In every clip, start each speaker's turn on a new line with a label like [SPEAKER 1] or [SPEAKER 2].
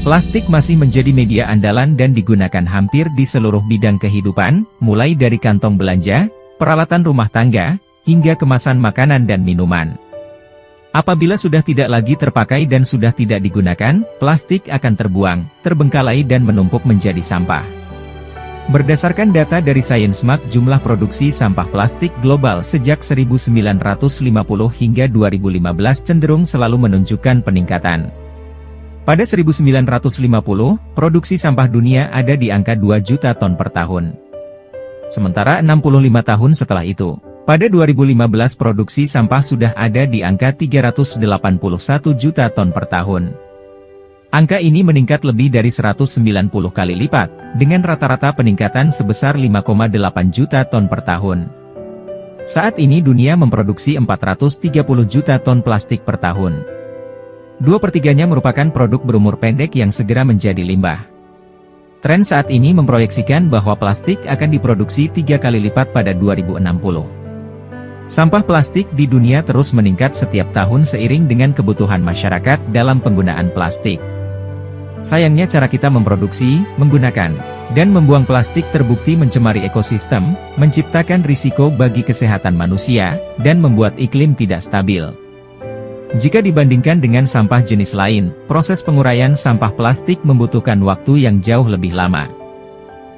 [SPEAKER 1] Plastik masih menjadi media andalan dan digunakan hampir di seluruh bidang kehidupan, mulai dari kantong belanja, peralatan rumah tangga, hingga kemasan makanan dan minuman. Apabila sudah tidak lagi terpakai dan sudah tidak digunakan, plastik akan terbuang, terbengkalai dan menumpuk menjadi sampah. Berdasarkan data dari ScienceMark, jumlah produksi sampah plastik global sejak 1950 hingga 2015 cenderung selalu menunjukkan peningkatan. Pada 1950, produksi sampah dunia ada di angka 2 juta ton per tahun. Sementara 65 tahun setelah itu, pada 2015 produksi sampah sudah ada di angka 381 juta ton per tahun. Angka ini meningkat lebih dari 190 kali lipat, dengan rata-rata peningkatan sebesar 5,8 juta ton per tahun. Saat ini dunia memproduksi 430 juta ton plastik per tahun. 2/3-nya merupakan produk berumur pendek yang segera menjadi limbah. Tren saat ini memproyeksikan bahwa plastik akan diproduksi 3 kali lipat pada 2060. Sampah plastik di dunia terus meningkat setiap tahun seiring dengan kebutuhan masyarakat dalam penggunaan plastik. Sayangnya cara kita memproduksi, menggunakan, dan membuang plastik terbukti mencemari ekosistem, menciptakan risiko bagi kesehatan manusia, dan membuat iklim tidak stabil. Jika dibandingkan dengan sampah jenis lain, proses penguraian sampah plastik membutuhkan waktu yang jauh lebih lama.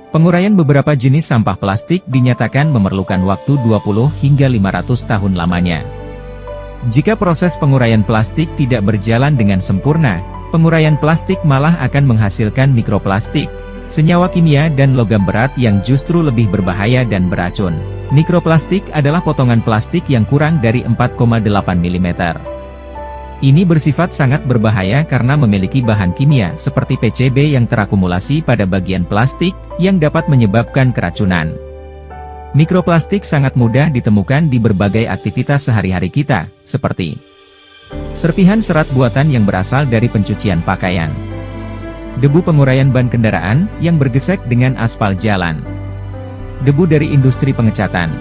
[SPEAKER 1] Penguraian beberapa jenis sampah plastik dinyatakan memerlukan waktu 20 hingga 500 tahun lamanya. Jika proses penguraian plastik tidak berjalan dengan sempurna, penguraian plastik malah akan menghasilkan mikroplastik, senyawa kimia dan logam berat yang justru lebih berbahaya dan beracun. Mikroplastik adalah potongan plastik yang kurang dari 4,8 mm. Ini bersifat sangat berbahaya karena memiliki bahan kimia seperti PCB yang terakumulasi pada bagian plastik, yang dapat menyebabkan keracunan. Mikroplastik sangat mudah ditemukan di berbagai aktivitas sehari-hari kita, seperti serpihan serat buatan yang berasal dari pencucian pakaian, debu penguraian ban kendaraan yang bergesek dengan aspal jalan, debu dari industri pengecatan,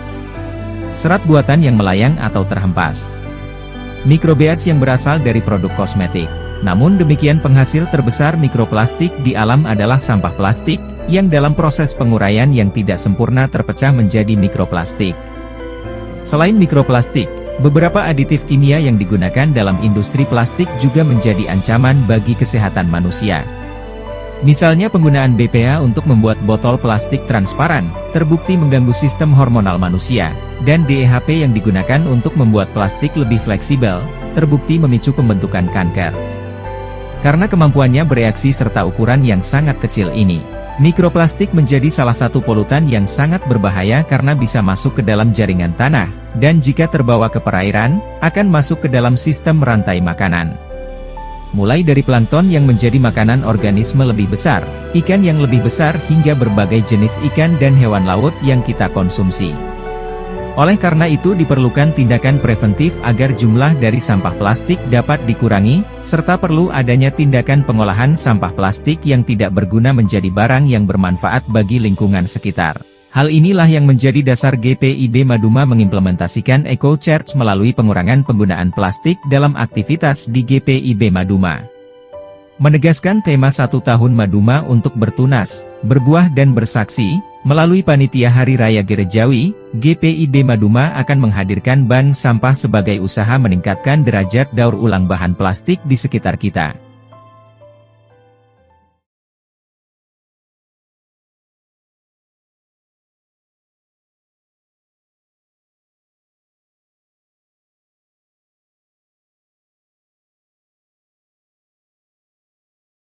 [SPEAKER 1] serat buatan yang melayang atau terhempas, mikrobeads yang berasal dari produk kosmetik. Namun demikian, penghasil terbesar mikroplastik di alam adalah sampah plastik, yang dalam proses penguraian yang tidak sempurna terpecah menjadi mikroplastik. Selain mikroplastik, beberapa aditif kimia yang digunakan dalam industri plastik juga menjadi ancaman bagi kesehatan manusia. Misalnya penggunaan BPA untuk membuat botol plastik transparan, terbukti mengganggu sistem hormonal manusia, dan DEHP yang digunakan untuk membuat plastik lebih fleksibel, terbukti memicu pembentukan kanker. Karena kemampuannya bereaksi serta ukuran yang sangat kecil ini, mikroplastik menjadi salah satu polutan yang sangat berbahaya karena bisa masuk ke dalam jaringan tanah, dan jika terbawa ke perairan, akan masuk ke dalam sistem rantai makanan. Mulai dari plankton yang menjadi makanan organisme lebih besar, ikan yang lebih besar hingga berbagai jenis ikan dan hewan laut yang kita konsumsi. Oleh karena itu diperlukan tindakan preventif agar jumlah dari sampah plastik dapat dikurangi, serta perlu adanya tindakan pengolahan sampah plastik yang tidak berguna menjadi barang yang bermanfaat bagi lingkungan sekitar. Hal inilah yang menjadi dasar GPIB Maduma mengimplementasikan EcoCharge melalui pengurangan penggunaan plastik dalam aktivitas di GPIB Maduma. Menegaskan tema 1 tahun Maduma untuk bertunas, berbuah dan bersaksi, melalui Panitia Hari Raya Gerejawi, GPIB Maduma akan menghadirkan bank sampah sebagai usaha meningkatkan derajat daur ulang bahan plastik di sekitar kita.